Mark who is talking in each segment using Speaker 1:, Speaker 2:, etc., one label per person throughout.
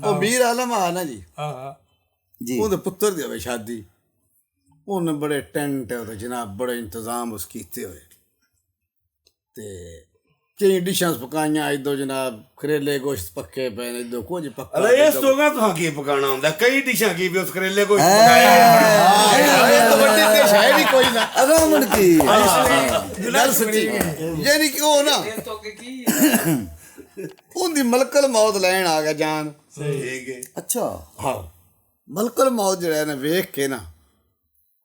Speaker 1: ਉਹ ਮੀਰ ਆਲਮ ਆ ਨਾ ਜੀ,
Speaker 2: ਹਾਂ
Speaker 1: ਜੀ ਉਹਦੇ ਪੁੱਤਰ ਦੀ ਹੋਵੇ ਸ਼ਾਦੀ, ਉਹਨੇ ਬੜੇ ਟੈਂਟ ਉਹਦੇ ਜਨਾਬ ਬੜੇ ਇੰਤਜ਼ਾਮ ਉਸ ਕੀਤੇ ਹੋਏ ਤੇ ਕਈ ਡਿਸ਼ਾਂ ਪਕਾਈਆਂ। ਇਦੋਂ ਜਨਾਬ ਕਰੇਲੇ ਗੋਸ਼ਤ ਪੱਕੇ ਪਏ ਨੇ, ਇਦੋਂ ਕੁਝ ਪੱਕਾ।
Speaker 3: ਇਸ ਤੋਂ ਗਾ ਤੁਹਾਂ ਕੀ ਪਕਾਣਾ ਹੁੰਦਾ? ਕਈ ਡਿਸ਼ਾਂ ਕੀ ਵੀ ਉਸ ਕਰੇਲੇ ਕੋਈ ਪਕਾਇਆ
Speaker 1: ਵੱਡੀ ਡਿਸ਼ ਹੈ ਨਹੀਂ ਕੋਈ ਨਾ।
Speaker 4: ਅਗਾਮਣ ਕੀ
Speaker 1: ਗੱਲ ਸੱਚੀ ਯਾਨੀ ਕਿ ਉਹ ਨਾ ਉਹਦੀ ਮਲਕਲ ਮੌਤ ਲੈਣ ਆ ਗਿਆ ਜਾਨ।
Speaker 3: ਠੀਕ ਹੈ।
Speaker 4: ਅੱਛਾ
Speaker 1: ਹਾਂ ਮਲਕਲ ਮੌਤ ਜਿਹੜਾ ਨਾ ਵੇਖ ਕੇ ਨਾ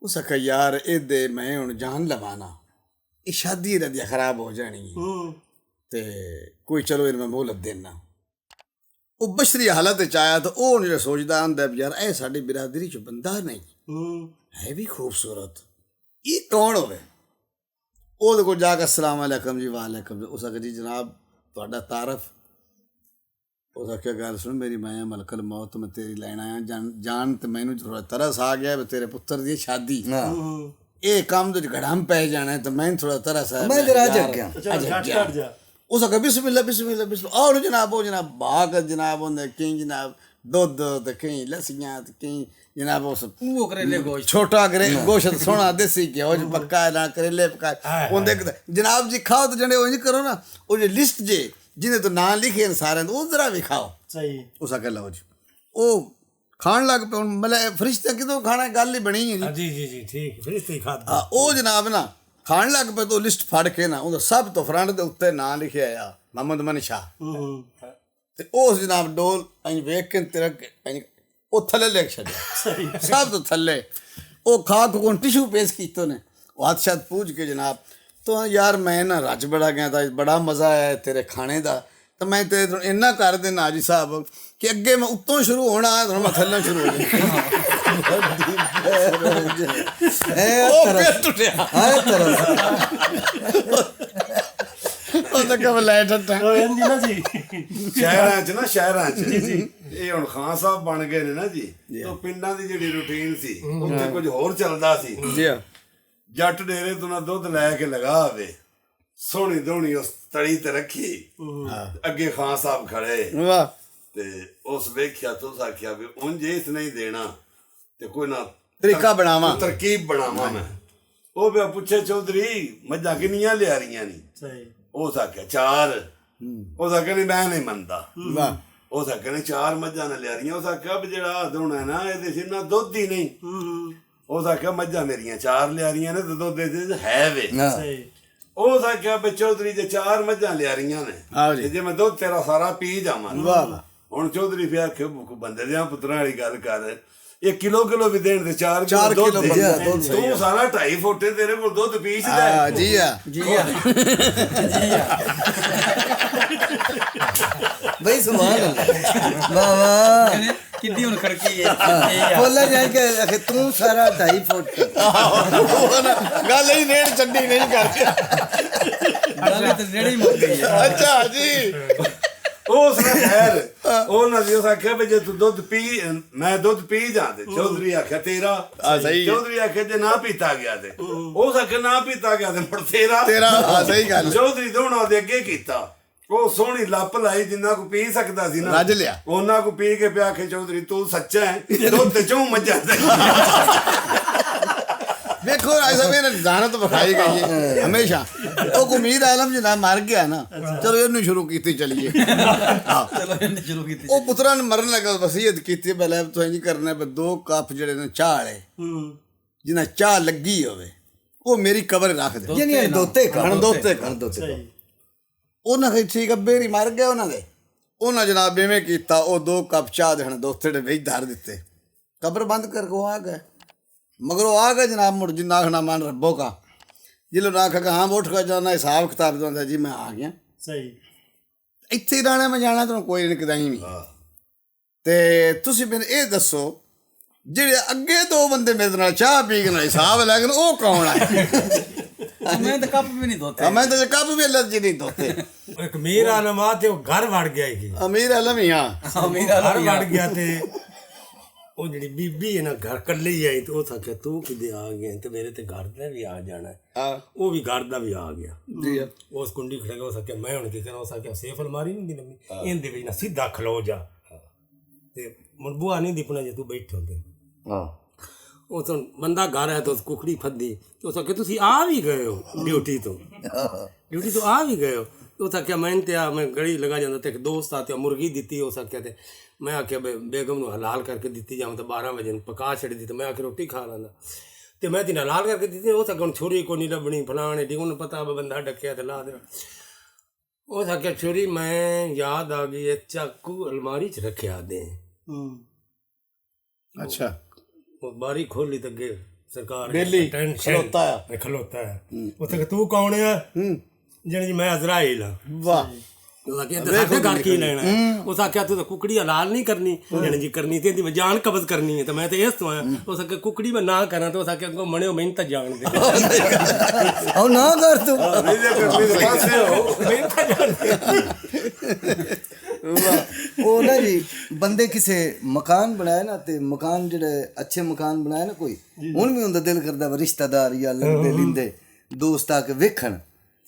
Speaker 1: ਉਸ ਆਖਿਆ ਯਾਰ ਇਹਦੇ ਮੈਂ ਹੁਣ ਜਾਨ ਲਵਾਣਾ, ਇਹ ਸ਼ਾਦੀ ਇਹਨਾਂ ਦੀ ਖਰਾਬ ਹੋ ਜਾਣੀ ਹੈ ਤੇ ਕੋਈ ਚਲੋ ਇਹਨੂੰ ਮੈਂ ਮੋਹਲਤ ਦੇਣਾ। ਉਹ ਬਸ਼ਰੀ ਹਾਲਤ ਚ ਆਇਆ ਤਾਂ ਉਹ ਜਿਹੜਾ ਸੋਚਦਾ ਆਂਦਾ ਯਾਰ ਇਹ ਸਾਡੀ ਬਿਰਾਦਰੀ ਚ ਬੰਦਾ ਨਹੀਂ ਹੈ ਵੀ ਖੂਬਸੂਰਤ, ਇਹ ਕੌਣ ਹੋਵੇ? ਉਹਦੇ ਕੋਲ ਜਾ ਕੇ अस्सलाम वालेकुम जी वालेकुम। ਉਸ ਆਖਿਆ ਜੀ ਜਨਾਬ ਤੁਹਾਡਾ ਤਾਰਫ। ਉਸ ਆਖਿਆ ਗੱਲ ਸੁਣ ਮੇਰੀ, ਮੈਂ ਮਲਕਲ ਮੌਤ ਮੈਂ ਤੇਰੀ ਲੈਣ ਆਇਆ ਜਾਨ ਤੇ ਮੈਨੂੰ ਥੋੜਾ ਤਰਸ ਆ ਗਿਆ ਵੀ ਤੇਰੇ ਪੁੱਤਰ ਦੀ ਸ਼ਾਦੀ, ਇਹ ਕੰਮ ਦੇ ਘੜਾਮ ਪੈ ਜਾਣਾ ਤੇ ਮੈਨੂੰ ਥੋੜਾ ਤਰਸ ਆਇਆ,
Speaker 4: ਮੈਂ ਜਰਾ ਜਾ
Speaker 1: ਉਸ ਆਖਿਆ ਬਿਸਮਿल्ला बिस्मिल्लाह बिस्मिल्लाह। आओ जनाब वो जनाब बाग जनाब होंगे कई जनाब दुध ते कई लस्सियां ते कई जनाब उस
Speaker 2: करेले गोश्त
Speaker 1: छोटा गोश्त सोना देसी घ्यो च पक्का ना करेले पकाए होंदे जनाब जी खाओ तो जने इंज करो ना वो जो लिस्ट जे जिन्हें तो नाम लिखे सारे वो जरा भी खाओ।
Speaker 2: सही
Speaker 1: उस आखिया लो जी वो खान लग पे मतलब फरिश्ते कितों खाना गल ही बनी है
Speaker 2: जी जी जी ठीक फरिश्ते खादा
Speaker 1: वो जनाब ना खाण ਲੱਗ ਪਏ ਤਾਂ ਲਿਸਟ ਫੜ ਕੇ ਨਾ ਉਹਦਾ ਸਭ ਤੋਂ ਫਰੰਟ ਦੇ ਉੱਤੇ ਨਾਂ ਲਿਖਿਆ ਆ ਮੁਹੰਮਦ ਮਨੀ ਸ਼ਾਹ ਤੇ ਉਸ ਜਨਾਬ ਡੋਲ ਅਸੀਂ ਵੇਖ ਕੇ ਤੇਰਾ ਉਹ ਥੱਲੇ ਲਿਖ ਛੱਡਿਆ ਸਭ ਤੋਂ ਥੱਲੇ। ਉਹ ਖਾ ਕੇ ਕੋਣ ਟਿਸ਼ੂ ਪੇਸ਼ ਕੀਤੇ ਨੇ ਉਹ ਹੱਥ ਸ਼ਾਦ ਪੂਜ ਕੇ ਜਨਾਬ ਤਾਂ ਯਾਰ ਮੈਂ ਨਾ ਰੱਜ ਬੜਾ ਗਿਆ ਤਾਂ ਬੜਾ ਮਜ਼ਾ ਆਇਆ ਤੇਰੇ ਖਾਣੇ ਦਾ, ਤਾਂ ਮੈਂ ਤੇ ਇੰਨਾ ਕਰ ਦੇਣਾ ਜੀ ਸਾਹਿਬ ਕਿ ਅੱਗੇ ਮੈਂ ਉੱਤੋਂ ਸ਼ੁਰੂ ਹੋਣਾ ਤੁਹਾਨੂੰ ਮੈਂ ਥੱਲੇ ਸ਼ੁਰੂ ਹੋ ਜਾਣਾ। ਉਹ ਫਿਰ ਟੁੱਟਿਆ ਉਹ ਤਾਂ ਕਬ ਲੈ ਟੱਟਾ
Speaker 3: ਸ਼ਹਿਰਾਂ ਚ ਇਹ ਹੁਣ ਖਾਨ ਸਾਹਿਬ ਬਣ ਗਏ ਨੇ ਨਾ ਜੀ, ਤਾਂ ਪਿੰਡਾਂ ਦੀ ਜਿਹੜੀ ਰੂਟੀਨ ਸੀ ਉੱਥੇ ਕੁਝ ਹੋਰ ਚੱਲਦਾ ਸੀ
Speaker 1: ਜੀ।
Speaker 3: ਜੱਟ ਡੇਰੇ ਤੋਂ ਨਾ ਦੁੱਧ ਲੈ ਕੇ ਲਗਾ ਆਵੇ, ਸੋਹਣੀ ਦੋਹਣੀ ਉਸ ਤੜੀ ਤੇ ਰੱਖੀ, ਅੱਗੇ ਖਾਨ ਸਾਹਿਬ ਖੜੇ
Speaker 1: ਵਾਹ
Speaker 3: ਤੇ ਉਸ ਵੇਖਿਆ ਤੁਸ ਆਖਿਆ ਵੀ ਉਂਝ ਇਸ ਨਹੀਂ ਦੇਣਾ ਤੇ ਕੋਈ ਨਾ
Speaker 1: ਤਰੀਕਾ ਬਣਾਵਾਂ
Speaker 3: ਤਰਕੀਬ ਬਣਾਵਾਂ ਮੈਂ। ਉਹ ਵੀ ਪੁੱਛੇ ਚੌਧਰੀ ਮੱਝਾਂ ਕਿੰਨੀਆਂ ਲਿਆ ਰਹੀਆਂ ਨੀ? ਉਸ ਆਖਿਆ 4। ਉਸ ਆਖਿਆ ਨਹੀਂ ਮੈਂ ਨਹੀਂ ਮੰਨਦਾ। ਉਸ ਆਖਿਆ ਨੇ 4 ਮੱਝਾਂ ਨੇ ਲਿਆ ਰਹੀਆਂ। ਉਸ ਆਖਿਆ ਵੀ ਜਿਹੜਾ ਦੋਣਾ ਨਾ ਇਹਦੇ ਚ ਇੰਨਾ ਦੁੱਧ ਹੀ ਨਹੀਂ। ਉਸ ਆਖਿਆ ਮੱਝਾਂ ਮੇਰੀਆਂ 4 ਲਿਆ ਰਹੀਆਂ ਨੇ ਤੇ ਦੁੱਧ ਇਹਦੇ ਹੈ ਵੇ। ਉਸ ਆਖਿਆ ਵੀ ਚੌਧਰੀ ਜੇ 4 ਮੱਝਾਂ ਲਿਆ ਰਹੀਆਂ ਨੇ ਜੇ ਮੈਂ ਦੁੱਧ ਤੇਰਾ ਸਾਰਾ ਪੀ ਜਾਵਾਂ। ਹੁਣ ਚੌਧਰੀ ਫਿਰ ਆਖਿਆ ਬੰਦੇ ਦਿਆਂ ਪੁੱਤਰਾਂ ਵਾਲੀ ਗੱਲ ਕਰ, 1 ਕਿਲੋ ਵੀ ਦੇਣ ਤੇ 4 ਕਿਲੋ ਤੂੰ ਸਾਰਾ 2.5 ਫੁੱਟ ਤੇਰੇ ਕੋਲ ਦੁੱਧ ਪੀ ਸਕਦਾ।
Speaker 1: ਜੀ ਆ ਜੀ ਆ
Speaker 4: ਬਈ ਸੁਭਾਨ ਅੱਲਾਹ ਵਾਹ ਵਾਹ
Speaker 2: ਕਿੱਡੀ ਹੁਣ ਖੜਕੀ ਹੈ
Speaker 4: ਬੋਲਾ ਜਾਏ ਕਿ ਤੂੰ ਸਾਰਾ 2.5 ਫੁੱਟ
Speaker 1: ਗੱਲ ਹੀ ਨੇੜ ਚੰਡੀ ਨਹੀਂ ਕਰਦੇ
Speaker 2: ਗੱਲ ਤੇ ਨੇੜੇ ਹੀ ਮੁੱਕ ਗਈ ਹੈ।
Speaker 1: ਅੱਛਾ ਜੀ
Speaker 3: ਉਸ ਨੇ ਖੈਰ ਉਹਨਾਂ ਦੀ ਉਸ ਆਖਿਆ ਵੀ ਜੇ ਤੂੰ ਦੁੱਧ ਪੀ ਮੈਂ ਦੁੱਧ ਪੀ ਜਾਂਦੇ। ਚੌਧਰੀ ਆਖਿਆ ਤੇਰਾ
Speaker 1: ਸਹੀ।
Speaker 3: ਚੌਧਰੀ ਆਖਿਆ ਜੇ ਨਾ ਪੀਤਾ ਗਿਆ ਤੇ ਉਸ ਆਖਿਆ ਨਾ ਪੀਤਾ ਗਿਆ ਤੇ ਮੁੜ ਤੇਰਾ
Speaker 1: ਸਹੀ ਗੱਲ।
Speaker 3: ਚੌਧਰੀ ਦੋਣਾ ਦੇ ਅੱਗੇ ਕੀਤਾ, ਉਹ ਸੋਹਣੀ ਲੱਪ ਲਾਈ ਜਿੰਨਾ ਕੋ ਪੀ ਸਕਦਾ ਸੀ ਨਾ
Speaker 1: ਰੱਜ ਲਿਆ
Speaker 3: ਉਹਨਾਂ ਕੋ ਪੀ ਕੇ ਪਿਆ ਕੇ ਚੌਧਰੀ ਤੂੰ ਸੱਚਾ ਹੈ ਦੁੱਧ ਤੇ 4 ਮੱਝਾਂ
Speaker 1: ਵੇਖੋ ਰਾਜ ਸਾਹਿਬ ਇਹਨਾਂ ਜ਼ਾਨਤ ਵਿਖਾਈ ਗਈ ਹੈ ਹਮੇਸ਼ਾ। ਉਹ ਗੁਮੀਰ ਆਲਮ ਜੀ ਨਾ ਮਰ ਗਿਆ ਨਾ, ਚਲੋ ਇਹਨੂੰ ਸ਼ੁਰੂ ਕੀਤੀ ਚਲੀਏ।
Speaker 2: ਚਲੋ ਇਹਨੇ ਸ਼ੁਰੂ ਕੀਤੀ।
Speaker 1: ਉਹ ਪੁੱਤਰਾਂ ਨੇ ਮਰਨ ਲੱਗਾ ਵਸੀਅਤ ਕੀਤੀ ਪਹਿਲਾਂ ਤੁਸੀਂ ਇੰਜ ਕਰਨਾ ਵੀ 2 ਕੱਪ ਜਿਹੜੇ ਨੇ ਚਾਹ ਵਾਲੇ ਜਿਨ੍ਹਾਂ ਚਾਹ ਲੱਗੀ ਹੋਵੇ ਉਹ ਮੇਰੀ ਕਬਰ ਰੱਖ ਦੇ।
Speaker 4: ਯਾਨੀ ਦੋਤੇ ਕਰ
Speaker 1: ਉਹਨਾਂ ਕਹੀ ਠੀਕ ਆ ਬੇਰੀ ਮਰ ਗਿਆ ਉਹਨਾਂ ਦੇ। ਉਹਨਾਂ ਜਨਾਬ ਇਵੇਂ ਕੀਤਾ ਉਹ 2 ਕੱਪ ਚਾਹ ਦੇ ਹਣ ਦੋਤੇ ਦੇ ਵਿੱਚ ਧਰ ਦਿੱਤੇ, ਕਬਰ ਬੰਦ ਕਰਕੇ ਆ ਗਏ। मगर वो आ गए जनाब मुड़ जिन्ना आखना मान रब्बो का जिलो ना आखा हाँ उठ कर जाना हिसाब किताब जाता जी मैं आ गया
Speaker 2: सही
Speaker 1: इत्थे रहना मैं जाना तो कोई नहीं कदाई नहीं। ते तुसी मैंने ये दसो जेड़े अगे 2 बंदे मेरे नाल चाह पी के हिसाब लेकिन वो कौन है?
Speaker 2: मैं तो कप भी नहीं धोते,
Speaker 1: मैं तो कप भी एलर्जी नहीं धोते।
Speaker 2: एक मीर आलम आ थे वो घर वड़ गया ही
Speaker 1: अमीर आलम ही हाँ
Speaker 2: घर वड़ गया थे। ਉਹ ਜਿਹੜੀ ਬੀਬੀ ਹੈ ਨਾ ਘਰ ਕੱਲੀ ਆਈ ਤੇ ਉਹ ਆਖਿਆ ਤੂੰ ਕਿਤੇ ਆ ਗਿਆ ਤੇ ਮੇਰੇ ਤੇ ਘਰ ਦਾ ਵੀ ਆ ਜਾਣਾ। ਉਹ ਵੀ ਘਰ ਦਾ ਵੀ ਆ ਗਿਆ ਜੀ। ਉਸ ਕੁੰਡੀ ਖੜੇਗਾ ਉਸ ਆਖਿਆ ਮੈਂ ਹੁਣ ਕੀ ਕਰਾਂ? ਉਸ ਆਖਿਆ ਸੇਫ ਅਲਮਾਰੀ ਨਹੀਂ ਦੀ ਨਵੀਂ ਇਹਦੇ ਵਿੱਚ ਨਾ ਸਿੱਧਾ ਖਲੋ ਜਾ ਤੇ ਮੁੜ ਬੁਆ ਨਹੀਂ ਦੀਪਣਾ ਜੇ ਤੂੰ ਬੈਠੋ ਤੇ
Speaker 4: ਹਾਂ
Speaker 2: ਉਹ ਤਾਂ ਬੰਦਾ ਘਰ ਹੈ ਤਾਂ ਕੁਕੜੀ ਫੱਦੀ ਉਹ ਤਾਂ ਕਿ ਤੁਸੀਂ ਆ ਵੀ ਗਏ ਹੋ ਡਿਊਟੀ ਤੋਂ ਆ ਵੀ ਗਏ ਹੋ ਉਹ ਤਾਂ ਕਿ ਮੈਂ ਤੇ ਮੈਂ ਗੜੀ ਲਗਾ ਜਾਂਦਾ ਤੇ ਇੱਕ ਦੋਸਤ ਆ ਤੇ ਮੁਰਗੀ ਦਿੱਤੀ ਹੋ ਸਕਿਆ ਤੇ ਮੈਂ ਆਖਿਆ ਬੇਗਮ ਨੂੰ ਹਲਾਲ ਕਰਕੇ ਦਿੱਤੀ ਜਾਵਾਂ ਤਾਂ 12 ਵਜੇ ਪਕਾ ਛੱਡੀ ਤੇ ਮੈਂ ਆਖਿਆ ਰੋਟੀ ਖਾ ਲੈਂਦਾ ਤੇ ਮੈਂ ਤਿੰਨ ਹਲਾਲ ਕਰਕੇ ਦਿੱਤੀ ਉਹ ਤਾਂ ਹੁਣ ਛੁਰੀ ਕੋ ਨਹੀਂ ਲੱਭਣੀ ਫਲਾਣੇ ਦੀ ਉਹਨੂੰ ਪਤਾ ਬੰਦਾ ਡੱਕਿਆ ਤੇ ਲਾ ਦੇਣਾ ਉਹ ਆਖਿਆ ਛੁਰੀ ਮੈਂ ਯਾਦ ਆ ਗਈ ਇਹ ਚਾਕੂ ਅਲਮਾਰੀ 'ਚ ਰੱਖਿਆ ਦੇ
Speaker 1: ਅੱਛਾ
Speaker 2: ਉਹ ਬਾਰੀ ਖੋਲੀ ਤੇ ਅੱਗੇ ਸਰਕਾਰ
Speaker 1: ਬੇਲੀ
Speaker 2: ਖਲੋਤਾ ਹੈ ਉੱਥੇ ਕਿ ਤੂੰ ਕੌਣ ਹੈ ਜਾਣੀ ਮੈਂ ਅਜ਼ਰਾਈਲ ਹਾਂ
Speaker 1: ਵਾਹ
Speaker 2: ਉਹ ਆਖਿਆ ਤੇ ਗੱਲ ਕੀ ਲੈਣਾ ਉਸ ਆਖਿਆ ਤੂੰ ਤਾਂ ਕੁਕੜੀ ਹਲਾਲ ਨਹੀਂ ਕਰਨੀ ਜਾਣੀ ਜੀ ਕਰਨੀ ਤੇ ਇਹਦੀ ਜਾਨ ਕਬਜ਼ ਕਰਨੀ ਹੈ ਤਾਂ ਮੈਂ ਤੇ ਇਸ ਤੋਂ ਆਇਆ ਉਸ ਆਖਿਆ ਕੁਕੜੀ ਮੈਂ ਨਾ ਕਰਾਂ ਤੇ ਉਸ ਆਖਿਆ ਅੱਗੋਂ ਮਣਿਓ ਮੈਨੂੰ ਤਾਂ ਜਾਣ ਦੇ
Speaker 4: ਉਹ ਨਾ ਕਰ ਤੂੰ ਉਹ ਨਾ ਜੀ ਬੰਦੇ ਕਿਸੇ ਮਕਾਨ ਬਣਾਏ ਨਾ ਤੇ ਮਕਾਨ ਜਿਹੜੇ ਅੱਛੇ ਮਕਾਨ ਬਣਾਏ ਨਾ ਕੋਈ ਹੁਣ ਵੀ ਹੁੰਦਾ ਦਿਲ ਕਰਦਾ ਵਾ ਰਿਸ਼ਤੇਦਾਰ ਜਾਂ ਲੰਦੇ ਲਿੰਦੇ ਦੋਸਤ ਆ ਕੇ ਵੇਖਣ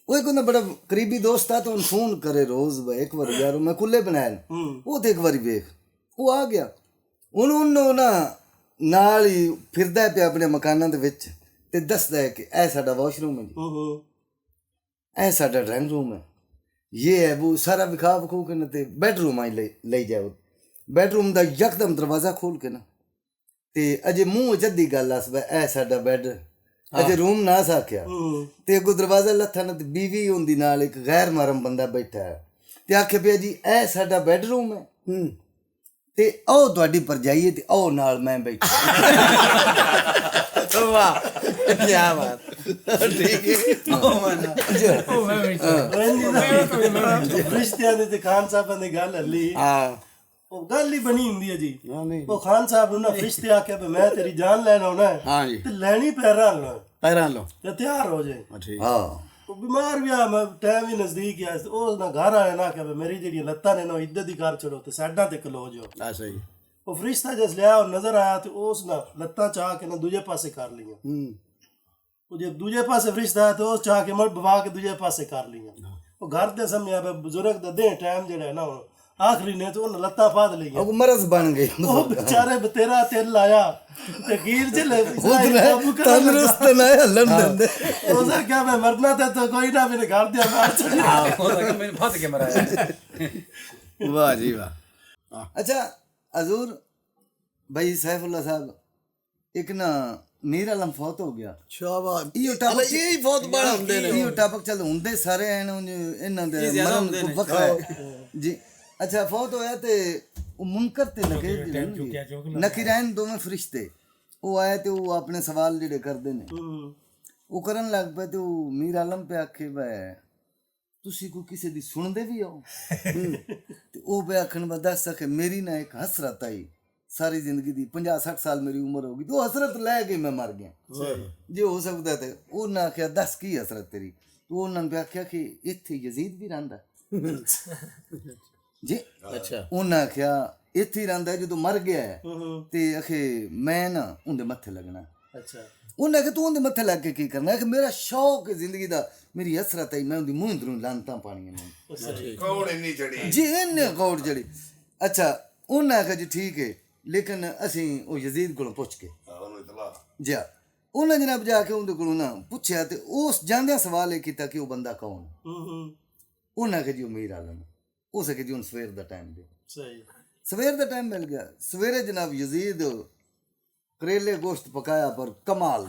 Speaker 4: ਉਹ ਇੱਕ ਹੁੰਦਾ ਬੜਾ ਕਰੀਬੀ ਦੋਸਤ ਆ ਤਾਂ ਉਹਨੂੰ ਫੋਨ ਕਰੇ ਰੋਜ਼ ਇੱਕ ਵਾਰ ਯਾਰ ਮੈਂ ਕੁੱਲੇ ਬਣਾਏ ਉਹ ਤੇ ਇੱਕ ਵਾਰੀ ਵੇਖ ਉਹ ਆ ਗਿਆ ਉਹਨੂੰ ਨਾ ਨਾਲ ਹੀ ਫਿਰਦਾ ਪਿਆ ਆਪਣੇ ਮਕਾਨਾਂ ਦੇ ਵਿੱਚ ਤੇ ਦੱਸਦਾ ਹੈ ਕਿ ਇਹ ਸਾਡਾ ਵਾਸ਼ਰੂਮ ਹੈ ਜੀ ਇਹ ਸਾਡਾ ਡਰਾਇੰਗ ਰੂਮ ਹੈ ਇਹ ਹੈ ਉਹ ਸਾਰਾ ਵਿਖਾ ਵਿਖੂ ਕੇ ਨਾ ਤੇ ਬੈਡਰੂਮ ਆਈ ਲਈ ਜਾਓ ਬੈਡਰੂਮ ਦਾ ਯਕਦਮ ਦਰਵਾਜ਼ਾ ਖੋਲ ਕੇ ਨਾ ਤੇ ਅਜੇ ਮੂੰਹ ਜੱਦੀ ਗੱਲ ਆਸਵਾ ਇਹ ਸਾਡਾ ਬੈਡ ਅਜੇ ਰੂਮ ਨਾ ਸਾਖਿਆ ਤੇ ਅੱਗੋਂ ਦਰਵਾਜ਼ਾ ਲੱਥਾ ਨਾ ਤੇ ਬੀਵੀ ਹੁੰਦੀ ਨਾਲ ਇੱਕ ਗੈਰ ਮਹਰਮ ਬੰਦਾ ਬੈਠਾ ਹੈ ਤੇ ਆਖੇ ਪਿਆ ਜੀ ਇਹ ਸਾਡਾ ਬੈਡਰੂਮ ਹੈ ਤੇ ਉਹ ਤੁਹਾਡੀ ਭਰਜਾਈ ਹੈ ਤੇ ਉਹ ਨਾਲ ਮੈਂ ਬੈਠਾ
Speaker 1: ਵਾਹ ਕੀ ਬਾਤ ਠੀਕ ਹੈ
Speaker 5: ਰਿਸ਼ਤਿਆਂ ਦੀ ਤੇ ਖਾਨ ਸਾਹਿਬਾਂ ਦੀ ਗੱਲ ਹੱਲੀ ਉਹ ਗੱਲ ਹੀ ਬਣੀ ਹੁੰਦੀ ਹੈ ਜੀ ਉਹ ਖਾਨ ਸਾਹਿਬ ਨੂੰ ਨਾ ਰਿਸ਼ਤੇ ਆਖਿਆ ਵੀ ਮੈਂ ਤੇਰੀ ਜਾਨ ਲੈਣ ਆਉਣਾ ਹੈ
Speaker 1: ਹਾਂ ਜੀ
Speaker 5: ਤੇ ਲੈਣੀ ਪੈਰਾਂ ਲੋ
Speaker 1: ਤੇ
Speaker 5: ਤਿਆਰ ਹੋ ਜਾਏ
Speaker 1: ਠੀਕ
Speaker 4: ਹਾਂ
Speaker 5: ਉਹ ਬਿਮਾਰ ਵੀ ਆ ਮੈਂ ਟਾਈਮ ਵੀ ਨਜ਼ਦੀਕ ਆ ਉਹ ਨਾ ਘਰ ਆਇਆ ਨਾ ਕਿ ਮੇਰੀ ਜਿਹੜੀਆਂ ਲੱਤਾਂ ਨੇ ਨਾ ਇੱਧਰ ਦੀ ਕਰ ਛੜੋ ਤੇ ਸਾਈਡਾਂ ਤੇ ਖਲੋ ਜਾਓ
Speaker 1: ਆ ਸਹੀ
Speaker 5: ਉਹ ਫਰਿਸ਼ਤਾ ਜਿਸ ਲਿਆ ਉਹ ਨਜ਼ਰ ਆਇਆ ਤੇ ਉਸ ਨਾਲ ਲੱਤਾਂ ਚਾਹ ਕੇ ਨਾ ਦੂਜੇ ਪਾਸੇ ਕਰ ਲਈਆਂ ਉਹ ਜੇ ਦੂਜੇ ਪਾਸੇ ਫਰਿਸ਼ਤਾ ਆਇਆ ਤੇ ਉਹ ਚਾਹ ਕੇ ਮੜ ਬਵਾ ਕੇ ਦੂਜੇ ਪਾਸੇ ਕਰ ਲਈਆਂ ਉਹ ਘਰ ਦੇ ਸਮਿਆ ਬਜ਼ੁਰਗ ਦਾ ਦੇ ਟਾਈਮ ਜਿਹੜਾ ਨਾ ਹੁਣ ਆਖਰੀ ਨੇ ਤੇ ਉਹਨਾਂ ਲੱਤਾਂ ਫਾਦ ਲਈਆਂ
Speaker 4: ਉਹ ਮਰਜ਼ ਬਣ ਗਏ
Speaker 5: ਉਹ ਵਿਚਾਰੇ ਬਤੇਰਾ ਤਿਲ ਲਾਇਆ ਤੇ ਗੀਰ ਚ
Speaker 4: ਤੰਦਰੁਸਤ ਨਾ ਹੱਲਣ ਦਿੰਦੇ
Speaker 5: ਉਹ ਸਰ ਕਿਹਾ ਮੈਂ ਮਰਨਾ ਤੇ ਕੋਈ ਨਾ ਮੇਰੇ ਘਰ ਦੇ ਮਾਰ ਚੜਿਆ
Speaker 2: ਮੈਨੂੰ ਫੱਦ ਕੇ ਮਰਾਇਆ
Speaker 1: ਵਾਹ ਜੀ ਵਾਹ
Speaker 4: अच्छा हजूर भाई सैफुल्ला साहब एक ना मीर आलम फौत हो गया
Speaker 1: ਸ਼ਾਬਾਸ਼
Speaker 4: इहो टॉपिक
Speaker 1: ਇਹ ਬਹੁਤ ਬੜਾ ਹੁੰਦੇ ਨੇ
Speaker 4: इहो टॉपिक चल हुंदे सारे हैं इन्हां दे मरण को वखरा है जी अच्छा फौत होया ते ਉਹ ਮੁਨਕਰ ਤੇ ਨਕੀਰ ਨਕੀਰਾਨ ਦੋਵੇਂ ਫਰਿਸ਼ਤੇ ਉਹ ਆਏ ਤੇ ਉਹ ਆਪਣੇ ਸਵਾਲ ਜਿਹੜੇ ਕਰਦੇ ਨੇ ਉਹ ਕਰਨ ਲੱਗ ਪਏ ਤੇ ਉਹ ਮੀਰ ਆਲਮ पे ਆਖੇ ਵੇ ਤੁਸੀਂ ਕੋਈ ਕਿਸੇ ਦੀ ਸੁਣਦੇ ਵੀ ਹੋ ਤੇ ਉਹ ਬੇ ਆਖਣ ਵਾ ਦੱਸ ਸਕੇ ਮੇਰੀ ਨਾ ਇੱਕ ਹਸਰਤ ਆਈ ਸਾਰੀ ਜ਼ਿੰਦਗੀ ਦੀ 50-60 ਸਾਲ ਮੇਰੀ ਉਮਰ ਹੋ ਗਈ ਤੇ ਉਹ ਹਸਰਤ ਲੈ ਕੇ ਮੈਂ ਮਰ ਗਿਆ ਜੇ ਹੋ ਸਕਦਾ ਤੇ ਉਹਨਾਂ ਆਖਿਆ ਦੱਸ ਕੀ ਹਸਰਤ ਤੇਰੀ ਤੂੰ ਉਹਨਾਂ ਨੇ ਆਖਿਆ ਕਿ ਇੱਥੇ ਯਜ਼ੀਦ ਵੀ ਰਹਿੰਦਾ ਜੀ
Speaker 1: ਅੱਛਾ
Speaker 4: ਉਹਨਾਂ ਆਖਿਆ ਇੱਥੇ ਹੀ ਰਹਿੰਦਾ ਜਦੋਂ ਮਰ ਗਿਆ ਤੇ ਆਖੇ ਮੈਂ ਨਾ ਉਹਦੇ ਮੱਥੇ ਲੱਗਣਾ
Speaker 5: ਅੱਛਾ
Speaker 4: ਉਹਨੇ ਕਿ ਤੂੰ ਉਹਦੇ ਮੱਥੇ ਲੱਗ ਕੇ ਕੀ ਕਰਨਾ ਕਿ ਮੇਰਾ ਸ਼ੌਕ ਹੈ ਜ਼ਿੰਦਗੀ ਦਾ ਮੇਰੀ ਹਸਰਤ ਹੈ ਮੈਂ ਉਹਦੀ ਮੂੰਹ ਅੰਦਰੋਂ ਲਾਂਤਾਂ ਪਾਣੀਆਂ ਨੇ
Speaker 3: ਕੌੜ ਇੰਨੀ ਚੜੀ
Speaker 4: ਜੀ ਇਹਨੇ ਕੌੜ ਜੜੀ ਅੱਛਾ ਉਹਨੇ ਆਖਿਆ ਜੀ ਠੀਕ ਹੈ ਲੇਕਿਨ ਅਸੀਂ ਉਹ ਯਜ਼ੀਦ ਕੋਲੋਂ ਪੁੱਛ ਕੇ
Speaker 3: ਉਹਨੂੰ ਇਤਲਾ
Speaker 4: ਜੀ ਉਹਨਾਂ ਜਨਾਬ ਜਾ ਕੇ ਉਹਦੇ ਕੋਲੋਂ ਨਾ ਪੁੱਛਿਆ ਤੇ ਉਸ ਜਾਂਦਿਆਂ ਸਵਾਲ ਇਹ ਕੀਤਾ ਕਿ ਉਹ ਬੰਦਾ ਕੌਣ ਉਹਨਾਂ ਆਖਿਆ ਜੀ ਉਹ ਮੀਰ ਆਲਮ ਹੋ ਸਕੇ ਜੀ ਹੁਣ ਸਵੇਰ ਦਾ ਟਾਈਮ ਦੇ
Speaker 5: ਸਹੀ
Speaker 4: ਸਵੇਰ ਦਾ ਟਾਈਮ ਮਿਲ ਗਿਆ ਸਵੇਰੇ ਜਨਾਬ ਯਜ਼ੀਦ करेले गोश्त पकाया पर कमाल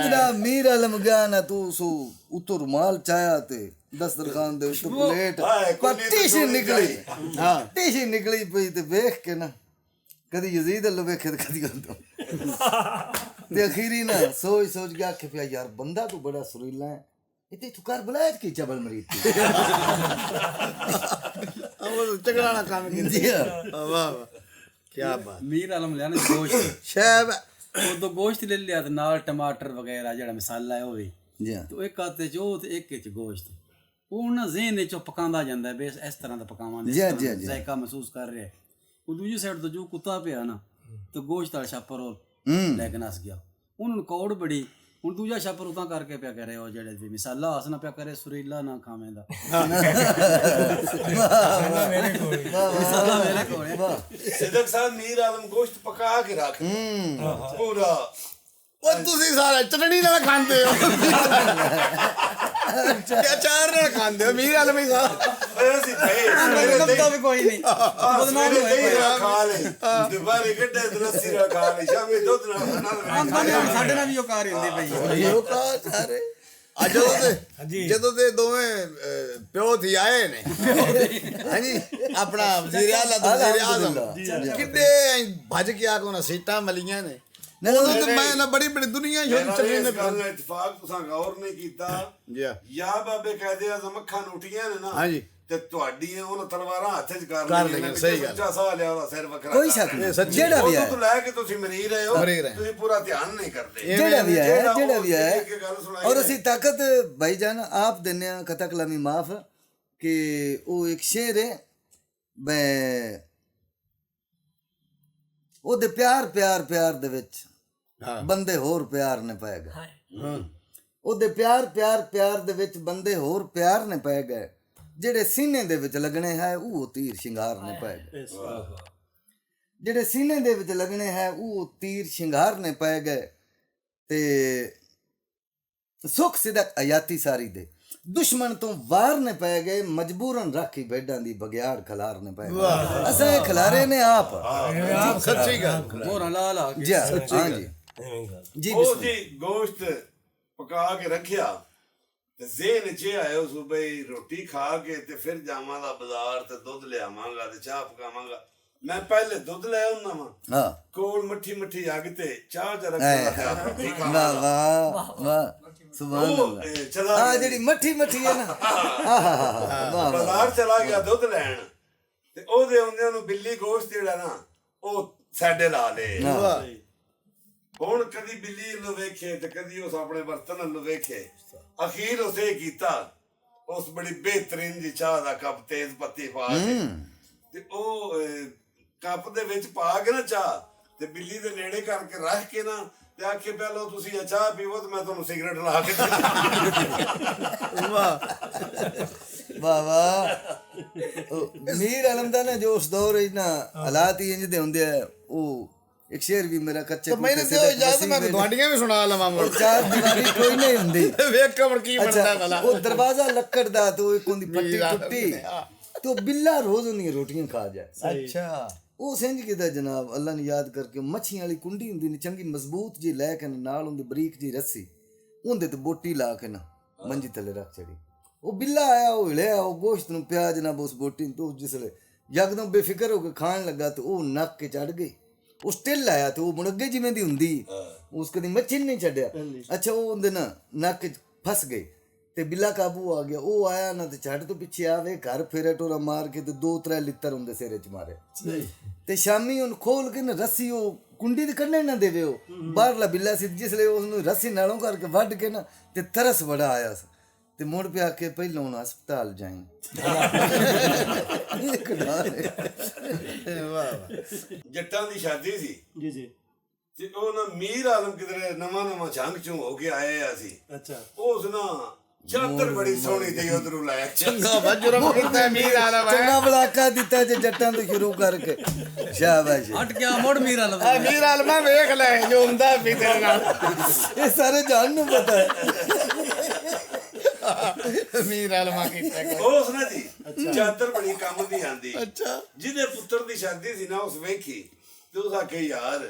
Speaker 4: जनाब मीर आलम गया ना तू सो उतो रुमाल चाया ते दस्तरखान दे उतो प्लेट पर टीशी निकली हां टीशी निकली पई ते देख के ना कदी यजीद अल्लाह वेखे ते कदी गंदो ते आखिरी ना सोच गया कि यार बंदा तो बड़ा सुरीला है इतने तू कर बलायत की जबल मरीद
Speaker 1: ਉਹ ਚਗੜਾਣਾ ਕੰਮ ਕੀਤਾ ਵਾਹ ਵਾਹ ਕੀ ਬਾਤ
Speaker 6: ਮੀਰ ਆਲਮ ਲਿਆ ਨਾ ਗੋਸ਼ਤ
Speaker 1: ਸ਼ਾਬ
Speaker 6: ਉਦੋਂ ਗੋਸ਼ਤ ਲੈ ਲਿਆ ਤੇ ਨਾਲ ਟਮਾਟਰ ਵਗੈਰਾ ਜਿਹੜਾ ਮਸਾਲਾ ਹੈ ਉਹ ਵੀ
Speaker 4: ਜੀ
Speaker 6: ਤੇ ਇੱਕ ਹੱਥ 'ਚ ਉਹ ਤੇ ਇੱਕ 'ਚ ਗੋਸ਼ਤ ਉਹ ਨਾ ਜ਼ਿਹਨ ਵਿੱਚ ਪਕਾਉਂਦਾ ਜਾਂਦਾ ਹੈ ਬੇਸ ਇਸ ਤਰ੍ਹਾਂ ਦਾ ਪਕਾਵਾਂਗੇ ਜ਼ਾਇਕਾ ਮਹਿਸੂਸ ਕਰ ਰਿਹਾ ਉਹ ਦੂਜੀ ਸਾਈਡ ਤੋਂ ਜੋ ਕੁੱਤਾ ਪਿਆ ਨਾ ਤੇ ਗੋਸ਼ਤ ਵਾਲਾ ਛਾਪਰ ਉਹ ਲੈ ਕੇ ਨਸ ਗਿਆ ਉਹਨਾਂ ਨੂੰ ਕੌੜ ਬੜੀ ਹੁਣ ਦੂਜਾ ਛਾਪਰ ਉਤਾਂ ਕਰਕੇ ਪਿਆ ਕਰੇ ਉਹ ਜਿਹੜੇ ਵੀ ਮਿਸਾਲਾ ਹੱਸ ਨਾ ਪਿਆ ਕਰੇ ਸੁਰੀਲਾ ਨਾ ਖਾਵੇਂ ਦਾ ਮਿਸਾਲਾ ਮੇਰੇ ਕੋਲ ਹੈ।
Speaker 3: ਸਿੱਦਕ ਸਾਹਿਬ ਮੀਰ ਆਲਮ ਗੋਸ਼ਤ ਪਕਾ ਕੇ ਰੱਖ ਪੂਰਾ।
Speaker 1: ਉਹ ਤੁਸੀਂ ਸਾਰਾ ਚਟਣੀ ਨਾਲ ਖਾਂਦੇ ਹੋ ਕਿਆ ਚਾਰ ਨਾਲ ਖਾਂਦੇ ਹੋ ਮੀਰ ਆਲਮ ਹੀ ਸਾਹਿਬ
Speaker 3: ਅਸੀਂ
Speaker 6: ਤਾਂ ਵੀ ਕੋਈ ਨਹੀਂ ਬਦਨਾਮ ਹੋਏ
Speaker 3: ਖਾ ਲੈ ਦੁਬਾਰੇ ਕੱਢੇ ਦਰਸੀ ਰਾ ਖਾ ਲੈ ਸ਼ਾਮੀ ਦੁੱਧ ਨਾਲ
Speaker 6: ਸਾਡੇ ਨਾਲ ਵੀ ਉਹ ਕਾਰ ਹੁੰਦੀ ਪਈ
Speaker 1: ਉਹ ਕਾ ਸਾਰੇ ਜਦੋਂ ਦੇ ਦੋਵੇਂ ਪਿਓ ਥੀ ਆਏ ਨੇ ਹਾਂਜੀ ਆਪਣਾ ਵਜ਼ੀਰ ਆਲਾ ਤੇ ਵਜ਼ੀਰ ਆਜ਼ਮ ਕਿੱਡੇ ਭੱਜ ਕੇ ਆ ਕੋਨਾ ਸੀਟਾਂ ਮਲੀਆਂ ਨੇ ਉਦੋਂ ਤੇ ਮੈਂ ਨਾ ਬੜੀ ਬੜੀ ਦੁਨੀਆ ਚੱਲੀ ਨੇ
Speaker 3: ਇਤਫਾਕ ਤੁਸੀਂ ਗੌਰ ਨਹੀਂ ਕੀਤਾ
Speaker 1: ਜੀ
Speaker 3: ਯਾ ਬਾਬੇ ਕਾਇਦੇ ਆਜ਼ਮ ਅੱਖਾਂ ਉੱਠੀਆਂ ਨੇ ਨਾ
Speaker 1: ਹਾਂਜੀ
Speaker 3: ਤੇ ਤੁਹਾਡੀ ਉਹਨਾਂ ਤਲਵਾਰਾਂ ਹੱਥ 'ਚ ਕਰ
Speaker 1: ਲਈਆਂ, ਸਹੀ ਗੱਲ।
Speaker 3: ਸੱਚਾ ਸਾਹ ਲਿਆ ਉਹਦਾ ਸਿਰ ਵੱਖਰਾ
Speaker 4: ਕੋਈ ਸ਼ੱਕ ਨਹੀਂ ਜਿਹੜਾ ਵੀ ਹੈ
Speaker 3: ਤੋਂ ਲੈ ਕੇ ਤੁਸੀਂ ਮਰੀਰ ਰਹੇ ਹੋ
Speaker 1: ਮਰੀਰ ਰਹੇ।
Speaker 3: ਤੁਸੀਂ ਪੂਰਾ ਧਿਆਨ ਨਹੀਂ ਕਰਦੇ
Speaker 4: ਜਿਹੜਾ ਵੀ ਹੈ
Speaker 3: ਇੱਕ ਗੱਲ ਸੁਣਾਈ
Speaker 4: ਔਰ ਅਸੀਂ ਤਾਕਤ ਭਾਈਜਾਨ ਆਪ ਦਿੰਨੇ ਆ ਕਥਾ ਕਲਾਮੀ ਮਾਫ ਕਿ ਉਹ ਇੱਕ ਸ਼ੇਰ ਹੈ ਮੈਂ ਉਹਦੇ ਪਿਆਰ ਦੇ ਵਿੱਚ ਬੰਦੇ ਹੋਰ ਪਿਆਰ ਨੇ ਪੈ ਗਏ ਉਹਦੇ ਪਿਆਰ ਦੇ ਵਿੱਚ ਬੰਦੇ ਹੋਰ ਪਿਆਰ ਨੇ ਪੈ ਗਏ ਜਿਹੜੇ ਸੀਨੇ ਦੇ ਵਿੱਚ ਲੱਗਣੇ ਹੈ ਉਹ ਤੀਰ ਸ਼ਿੰਗਾਰ ਨੇ ਪੈ ਗਏ ਜਿਹੜੇ ਸੀਨੇ ਦੇ ਵਿੱਚ ਲੱਗਣੇ ਹੈ ਉਹ ਤੀਰ ਸ਼ਿੰਗਾਰ ਨੇ ਪੈ ਗਏ ਤੇ ਸੁਖ ਸਿਦਕ ਆਯਾਤੀ ਸਾਰੀ ਦੇ ਦੁਸ਼ਮਣ ਤੋਂ ਵਾਰ ਨੇ ਪੈ ਗਏ ਮਜਬੂਰਨ ਰਾਖੀ ਬੈਡਾਂ ਦੀ ਬਗਿਆੜ ਖਲਾਰ ਨੇ ਪੈ ਗਏ ਅਸਾਂ ਇਹ ਖਲਾਰੇ ਨੇ ਆਪ
Speaker 1: ਸੱਚੀ ਗੱਲ
Speaker 6: ਮੋਹਰਾਂ ਲਾ ਲਾ ਕੇ
Speaker 4: ਜੀ ਹਾਂ ਜੀ
Speaker 3: ਉਹ ਜੀ ਗੋਸ਼ਤ ਪਕਾ ਕੇ ਰੱਖਿਆ ਤੇ ਜ਼ੇਨ 'ਚ ਆਇਓ ਸੁਬਈ ਰੋਟੀ ਖਾ ਕੇ ਤੇ ਫਿਰ ਜਾਵਾਂਗਾ ਬਾਜ਼ਾਰ ਤੇ ਦੁੱਧ ਲਿਆਵਾਂਗਾ ਤੇ ਚਾਹ ਪਕਾਵਾਂਗਾ ਮੈਂ ਪਹਿਲੇ ਦੁੱਧ ਲੈ ਆਉਣਾ ਵਾ
Speaker 4: ਹਾਂ
Speaker 3: ਕੋਲ ਮੱਠੀ ਅੱਗ ਤੇ ਚਾਹ ਚ ਰੱਖਦਾ
Speaker 4: ਵਾਹ ਵਾਹ ਵਾਹ ਸੁਭਾਨ ਅੱਲਾਹ
Speaker 3: ਚਲਾ
Speaker 4: ਆ ਜਿਹੜੀ ਮੱਠੀ ਹੈ ਨਾ ਵਾਹ
Speaker 3: ਬਾਜ਼ਾਰ ਚਲਾ ਗਿਆ ਦੁੱਧ ਲੈਣ ਤੇ ਉਹਦੇ ਆਉਂਦਿਆਂ ਨੂੰ ਬਿੱਲੀ ਗੋਸ਼ਤ ਜਿਹੜਾ ਨਾ ਉਹ ਸਾਡੇ ਲਾ ਲੇ ਹੁਣ ਕਦੀ ਬਿੱਲੀ ਨੂੰ ਵੇਖੇ ਤੇ ਕਦੀ ਉਸ ਆਪਣੇ ਬਰਤਨ ਨੂੰ ਵੇਖੇ ਅਖੀਰ ਉਸੇ ਕੀਤਾ ਉਸ ਬੜੀ ਬਿਹਤਰੀਨ ਜੀ ਚਾਹ ਦਾ ਕੱਪ ਤੇਜ਼ ਪੱਤੀ ਪਾ ਕੇ ਤੇ ਉਹ ਕੱਪ ਦੇ ਵਿੱਚ ਪਾ ਕੇ ਨਾ ਚਾਹ ਤੇ ਬਿੱਲੀ ਦੇ ਨੇੜੇ ਕਰਕੇ ਰੱਖ ਕੇ ਨਾ ਤੇ ਆਖੇ ਪਹਿਲਾਂ ਤੁਸੀਂ ਇਹ ਚਾਹ ਪੀਵੋ ਤੇ ਮੈਂ ਤੁਹਾਨੂੰ ਸਿਗਰਟ ਲਾ ਕੇ
Speaker 4: ਵਾਹ ਵਾਹ ਮੀਰ ਆਲਮ ਦਾ ਨਾ ਜੋ ਉਸ ਦੌਰ ਵਿੱਚ ਨਾ ਹਾਲਾਤ ਹੀ ਇੰਜ ਦੇ ਹੁੰਦੇ ਆ ਉਹ ਇੱਕ ਸ਼ੇਰ ਵੀ ਮੇਰਾ ਕੱਚੇ
Speaker 1: ਮੈਨੂੰ ਦਿਓ ਇਜਾਜ਼ਤ ਮੈਂ ਤੁਹਾਡੀਆਂ ਵੀ ਸੁਣਾ ਲਵਾਂ ਮੁੜ
Speaker 4: ਚਾਰ ਦੀਵਾਰੀ ਕੋਈ ਨਹੀਂ ਹੁੰਦੀ
Speaker 1: ਵੇਖ ਕਮਰ ਕੀ ਬਣਦਾ ਭਲਾ
Speaker 4: ਉਹ ਦਰਵਾਜ਼ਾ ਲੱਕੜ ਦਾ ਤੇ ਉਹ ਇੱਕ ਉਹਦੀ ਪੱਟੀ ਟੁੱਟੀ ਤੇ ਉਹ ਬਿੱਲਾ ਰੋਜ਼ ਉਹਦੀਆਂ ਰੋਟੀਆਂ ਖਾ ਜਾਏ
Speaker 1: ਅੱਛਾ
Speaker 4: ਉਹ ਸਿੰਜ ਕਿਦਾ ਜਨਾਬ ਅੱਲਾ ਨੇ ਯਾਦ ਕਰਕੇ ਮੱਛੀਆਂ ਵਾਲੀ ਕੁੰਡੀ ਹੁੰਦੀ ਨੇ ਚੰਗੀ ਮਜ਼ਬੂਤ ਜੀ ਲੈ ਕੇ ਨਾਲ ਉਹਦੀ ਬਰੀਕ ਜੀ ਰੱਸੀ ਉਹਦੇ ਤੇ ਬੋਟੀ ਲਾ ਕੇ ਨਾ ਮੰਜੀ ਥੱਲੇ ਰੱਖ ਛੜੀ ਉਹ ਬਿੱਲਾ ਆਇਆ ਉਹ ਹਿਲਿਆ ਉਹ ਗੋਸ਼ਤ ਨੂੰ ਪਿਆ ਜਨਾਬ ਉਸ ਬੋਟੀ ਨੂੰ ਜਿਸਲੇ ਯਕਦਮ ਬੇਫਿਕਰ ਹੋ ਕੇ ਖਾਣ ਲੱਗਾ ਤੇ ਉਹ ਨੱਕ ਕੇ ਚੜ ਗਈ ਉਹ ਸਟਿਲ ਆਇਆ ਤੇ ਉਹ ਮੁਣਗੇ ਜਿਵੇਂ ਦੀ ਹੁੰਦੀ ਉਸ ਕਦੀ ਮੱਛੀ ਨਹੀਂ ਛੱਡਿਆ ਅੱਛਾ ਉਹ ਉਹਦੇ ਨਾ ਨੱਕ ਫਸ ਗਈ ਤੇ ਬਿੱਲਾ ਕਾਬੂ ਆ ਗਿਆ ਉਹ ਆਇਆ ਨਾ ਤੇ ਛੱਡ ਤੋਂ ਪਿੱਛੇ ਆਵੇ ਘਰ ਫੇਰੇ ਟੋਰਾ ਮਾਰ ਕੇ ਤੇ 2-3 ਲਿੱਤਰ ਹੁੰਦੇ ਸਿਰੇ ਚ ਮਾਰੇ ਤੇ ਸ਼ਾਮੀ ਉਹਨੂੰ ਖੋਲ ਕੇ ਨਾ ਰੱਸੀ ਉਹ ਕੁੰਡੀ ਦੇ ਕੱਢਣੇ ਨਾ ਦੇਵੇ ਉਹ ਬਾਹਰਲਾ ਬਿੱਲਾ ਸੀ ਜਿਸਲੇ ਉਸਨੂੰ ਰੱਸੀ ਨਾਲੋਂ ਕਰਕੇ ਵੱਢ ਕੇ ਨਾ ਤੇ ਤਰਸ ਬੜਾ ਆਇਆ ਤੇ ਮੁੜ ਪਿਆ ਕੇ ਪਹਿਲਾਂ ਹੁਣ ਹਸਪਤਾਲ ਜਾਈਂ
Speaker 3: ਜੱਟਾਂ ਦੀ ਸ਼ਾਦੀ ਸੀ
Speaker 5: ਜੀ ਜੀ
Speaker 3: ਤੇ ਉਹ ਨਾ ਮੀਰ ਆਲਮ ਕਿਧਰੇ ਨਵਾਂ ਝੰਗ ਚੋਂ ਹੋ ਕੇ ਆਏ ਆ ਸੀ
Speaker 5: ਅੱਛਾ
Speaker 3: ਉਸ ਨਾ ਚਾਦਰ ਬੜੀ ਸੋਹਣੀ ਤੇ ਉਧਰੋਂ ਲਾਇਆ
Speaker 1: ਚੰਗਾ ਵਜਰਮ ਕੀਤਾ ਮੀਰ ਆਲਮ
Speaker 4: ਚੰਗਾ ਬਲਾਕਾ ਦਿੱਤਾ ਜੇ ਜੱਟਾਂ ਤੋਂ ਸ਼ੁਰੂ ਕਰਕੇ ਸ਼ਾਬਾਸ਼
Speaker 6: ਹਟ ਗਿਆ ਮੋੜ ਮੀਰਾ ਲਵਾ
Speaker 1: ਆ ਮੀਰ ਆਲਮਾ ਵੇਖ ਲੈ ਜੋ ਹੁੰਦਾ ਵੀ ਤੇਰੇ ਨਾਲ
Speaker 4: ਇਹ ਸਾਰੇ ਜਾਣ ਨੂੰ ਪਤਾ ਹੈ
Speaker 1: ਮੀਰ ਆਲਮਾ ਕੀਤਾ
Speaker 3: ਉਸ ਨਾ ਜੀ ਚਾਦਰ ਬੜੀ ਕੰਮ ਦੀ ਆਂਦੀ
Speaker 1: ਅੱਛਾ
Speaker 3: ਜਿਹਦੇ ਪੁੱਤਰ ਦੀ ਸ਼ਾਦੀ ਸੀ ਨਾ ਉਸ ਵੇਖੀ ਤੇ ਉਸ ਆਖੇ ਯਾਰ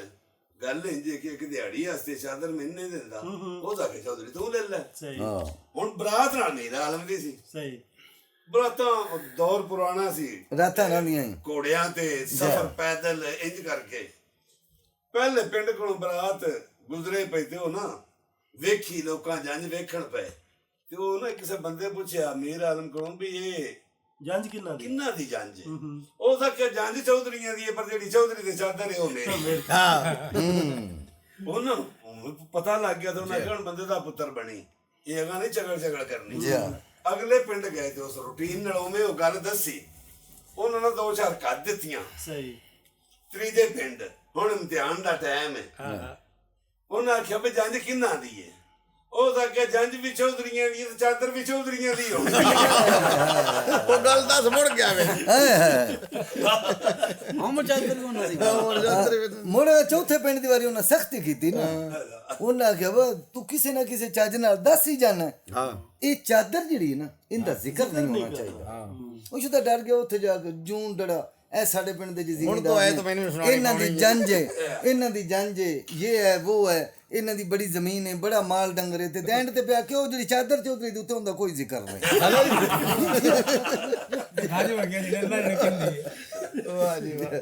Speaker 3: ਗੱਲ ਇੰਜੇ ਕਿ ਇੱਕ ਦਿਹਾੜੀ ਵਾਸਤੇ ਚਾਦਰ ਮੈਨੂੰ ਨਹੀਂ ਦਿੰਦਾ ਉਹ ਆਖੇ ਚੌਧਰੀ ਤੂੰ ਲੈ ਲੈ
Speaker 5: ਸਹੀ
Speaker 3: ਹੁਣ ਬਰਾਤ ਨਾਲ ਮੀਰ ਆਲਮ ਦੀ ਸੀ
Speaker 5: ਸਹੀ
Speaker 3: ਬਰਾਤਾਂ ਦੌਰ ਪੁਰਾਣਾ ਸੀ
Speaker 4: ਰਾਤਾਂ ਰਹਿੰਦੀਆਂ
Speaker 3: ਘੋੜਿਆਂ ਤੇ ਸਫ਼ਰ ਪੈਦਲ ਇੰਜ ਕਰਕੇ ਪਹਿਲੇ ਪਿੰਡ ਕੋਲੋਂ ਬਰਾਤ ਗੁਜ਼ਰੇ ਪਈ ਤੇ ਉਹ ਨਾ ਵੇਖੀ ਲੋਕਾਂ ਜੰਜ ਵੇਖਣ ਪਏ ਤੇ ਉਹ ਨਾ ਕਿਸੇ ਬੰਦੇ ਪੁੱਛਿਆ ਮੀਰ ਆਲਮ ਕੋਲੋਂ ਵੀ ਇਹ
Speaker 5: ਜੰਜ ਕਿੰਨਾ ਦੀ
Speaker 3: ਕਿੰਨਾ ਦੀ ਜੰਜ ਉਹ ਸੱਕੇ ਜੰਜ ਚੌਧਰੀਆਂ ਦੀ ਹੈ ਪਰ ਜਿਹੜੀ ਚੌਧਰੀ ਦੇ ਚਾਦਰ ਹੈ ਉਹ ਮੇਰੀ ਉਹਨਾਂ ਨੂੰ ਪਤਾ ਲੱਗ ਗਿਆ ਤੇ ਉਹਨਾਂ ਕਿਹਾ ਬੰਦੇ ਦਾ ਪੁੱਤਰ ਬਣੀ ਇਹ ਅਗਾ ਨਹੀਂ ਝਗੜ ਕਰਨੀ ਅਗਲੇ ਪਿੰਡ ਗਏ ਤੇ ਉਸ ਰੂਟੀਨ ਨਾਲ ਉਵੇਂ ਉਹ ਗੱਲ ਦੱਸੀ ਉਹਨਾਂ ਨੇ 2-4 ਕੱਢ ਦਿੱਤੀਆਂ
Speaker 5: ਸਹੀ
Speaker 3: ਤੀਜੇ ਪਿੰਡ ਹੁਣ ਇਮਤਿਹਾਨ ਦਾ ਟਾਈਮ ਹੈ ਉਹਨਾਂ ਆਖਿਆ ਵੀ ਜੰਜ ਕਿੰਨਾ ਦੀ ਹੈ ਉਹ ਤਾਂ ਕਿ ਜੰਜ ਵੀ ਚੌਧਰੀਆਂ ਦੀ ਤੇ ਚਾਦਰ ਵੀ ਚੌਧਰੀਆਂ ਦੀ ਹੋ
Speaker 1: ਉਹ ਗੱਲ ਦੱਸ ਮੁੜ ਗਿਆ ਵੇ
Speaker 6: ਹਮ ਚਾਦਰ ਕੋ ਨਾ ਸੀ
Speaker 4: ਮੁੜ ਚੌਥੇ ਪਿੰਡ ਦੀ ਵਾਰੀ ਉਹਨਾਂ ਸਖਤੀ ਕੀਤੀ ਨਾ ਉਹਨਾਂ ਆਖਿਆ ਵਾ ਤੂੰ ਕਿਸੇ ਨਾ ਕਿਸੇ ਚੱਜ ਨਾਲ ਦੱਸ ਹੀ ਜਾਣਾ
Speaker 1: ਹਾਂ
Speaker 4: ਇਹ ਚਾਦਰ ਜਿਹੜੀ ਹੈ ਨਾ ਇਹਦਾ ਜ਼ਿਕਰ ਨਹੀਂ ਹੋਣਾ ਚਾਹੀਦਾ ਉਹ ਸ਼ੁਦਾ ਡਰ ਗਿਆ ਉੱਥੇ ਜਾ ਕੇ ਜੂਨ ਡੜਾ ਇਹ ਸਾਡੇ ਪਿੰਡ ਦੇ ਜੀ
Speaker 1: ਹੁਣ ਤੋਂ ਆਏ ਤਾਂ ਮੈਨੂੰ ਸੁਣਾਉਣੀ
Speaker 4: ਇਹਨਾਂ ਦੀ ਜੰਜ ਹੈ ਇਹ ਹੈ ਉਹ ਹੈ ਇਹਨਾਂ ਦੀ ਬੜੀ ਜ਼ਮੀਨ ਹੈ ਬੜਾ ਮਾਲ ਡੰਗਰ ਹੈ ਤੇ ਦੈਂਡ ਤੇ ਪਿਆ ਕਿ ਉਹ ਜਿਹੜੀ ਚਾਦਰ ਚੌਧਰੀ ਦੇ ਉੱਤੇ ਹੁੰਦਾ ਕੋਈ ਜ਼ਿਕਰ ਨਹੀਂ
Speaker 6: ਹਾਜੋ ਹੋ ਗਿਆ ਜੀ ਲੈ ਲੈ ਕਿੰਦੀ
Speaker 1: ਵਾਹ ਜੀ ਵਾਹ